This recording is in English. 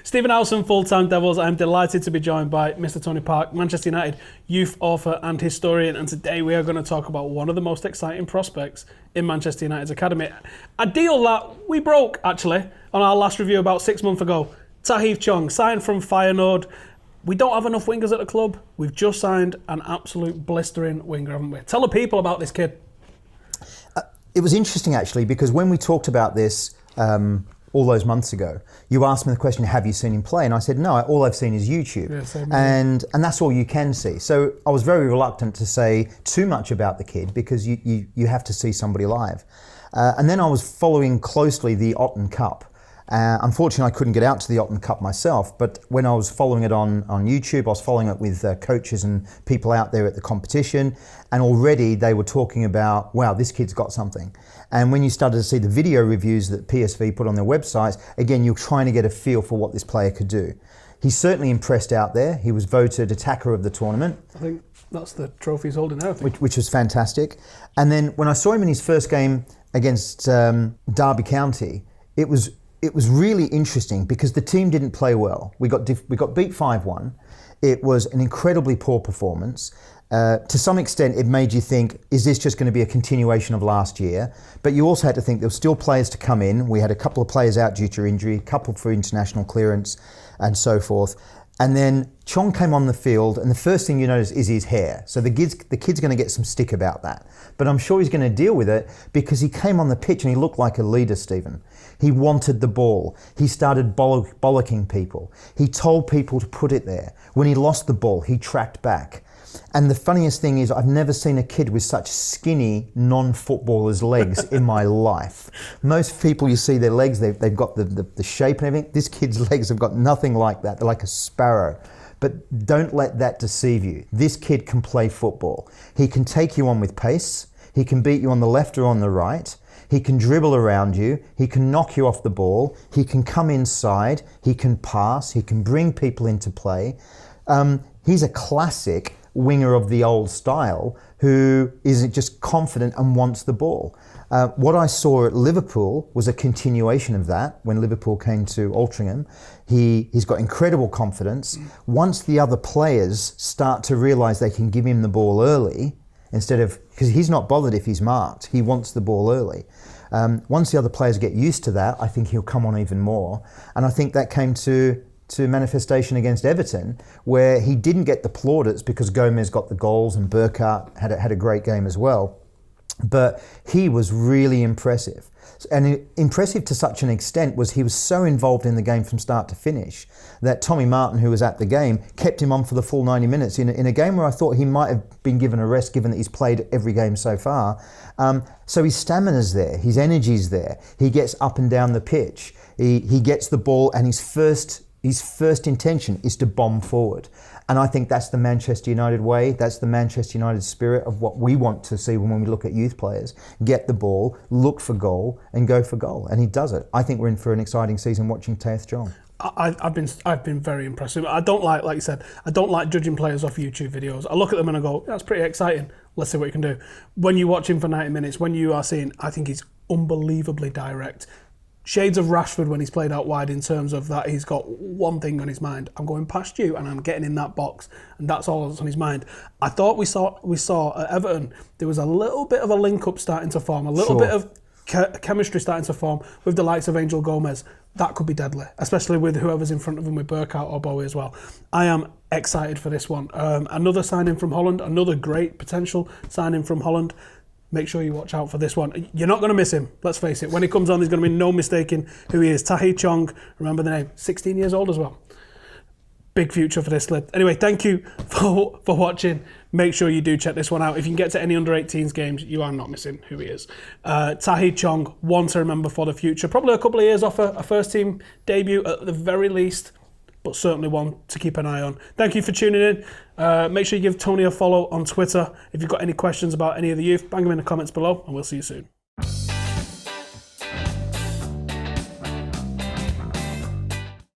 Stephen Howson, Full-Time Devils. I'm delighted to be joined by Mr. Tony Park, Manchester United youth author and historian. And today we are going to talk about one of the most exciting prospects in Manchester United's academy. A deal that we broke, actually, on our last review about 6 months ago. Tahith Chong, signed from Feyenoord. We don't have enough wingers at the club. We've just signed an absolute blistering winger, haven't we? Tell the people about this kid. It was interesting, actually, because when we talked about this all those months ago, you asked me the question, have you seen him play? And I said, no, all I've seen is YouTube. Yeah, same and that's all you can see. So I was very reluctant to say too much about the kid because you have to see somebody live. And then I was following closely the Otten Cup. Unfortunately, I couldn't get out to the Otten Cup myself, but when I was following it on YouTube, I was following it with coaches and people out there at the competition, and already they were talking about, wow, this kid's got something. And when you started to see the video reviews that PSV put on their websites, again, you're trying to get a feel for what this player could do. He's certainly impressed out there. He was voted attacker of the tournament. I think that's the trophy he's holding now, I think. Which was fantastic. And then when I saw him in his first game against Derby County, it was really interesting because the team didn't play well. We got beat 5-1. It was an incredibly poor performance. To some extent, it made you think, is this just going to be a continuation of last year? But you also had to think there were still players to come in. We had a couple of players out due to injury, a couple for international clearance and so forth. And then Chong came on the field, and the first thing you notice is his hair. So the kid's going to get some stick about that. But I'm sure he's going to deal with it because he came on the pitch and he looked like a leader, Stephen. He wanted the ball. He started bollocking people. He told people to put it there. When he lost the ball, he tracked back. And the funniest thing is I've never seen a kid with such skinny non-footballers' legs in my life. Most people, you see their legs, they've got the shape and everything. This kid's legs have got nothing like that. They're like a sparrow. But don't let that deceive you. This kid can play football. He can take you on with pace. He can beat you on the left or on the right. He can dribble around you. He can knock you off the ball. He can come inside. He can pass. He can bring people into play. He's a classic winger of the old style who is just confident and wants the ball. What I saw at Liverpool was a continuation of that when Liverpool came to Altrincham. He's got incredible confidence. Once the other players start to realise they can give him the ball early, instead of, because he's not bothered if he's marked, he wants the ball early. Once the other players get used to that, I think he'll come on even more. And I think that came to manifestation against Everton, where he didn't get the plaudits because Gomez got the goals and Burkhardt had a great game as well. But he was really impressive. And impressive to such an extent was he was so involved in the game from start to finish that Tommy Martin, who was at the game, kept him on for the full 90 minutes in a game where I thought he might have been given a rest given that he's played every game so far. So his stamina's there, his energy's there. He gets up and down the pitch. He gets the ball and his first intention is to bomb forward. And I think that's the Manchester United way. That's the Manchester United spirit of what we want to see when we look at youth players. Get the ball, look for goal, and go for goal. And he does it. I think we're in for an exciting season watching Tahith Chong. I've been very impressed. I don't like you said, I don't like judging players off YouTube videos. I look at them and I go, that's pretty exciting. Let's see what you can do. When you watch him for 90 minutes, when you are seeing, I think he's unbelievably direct. Shades of Rashford when he's played out wide in terms of that he's got one thing on his mind. I'm going past you and I'm getting in that box, and that's all that's on his mind. I thought we saw at Everton there was a little bit of a link up starting to form, a little bit of chemistry starting to form with the likes of Angel Gomez. That could be deadly, especially with whoever's in front of him with Burkhardt or Bowie as well. I am excited for this one. Another signing from Holland, another great potential signing from Holland. Make sure you watch out for this one. You're not going to miss him, let's face it. When he comes on, there's going to be no mistaking who he is. Tahith Chong, remember the name, 16 years old as well. Big future for this lad. Anyway, thank you for watching. Make sure you do check this one out. If you can get to any under-18s games, you are not missing who he is. Tahith Chong, one to remember for the future. Probably a couple of years off a first-team debut at the very least, but certainly one to keep an eye on. Thank you for tuning in. Make sure you give Tony a follow on Twitter. If you've got any questions about any of the youth, bang them in the comments below, and we'll see you soon.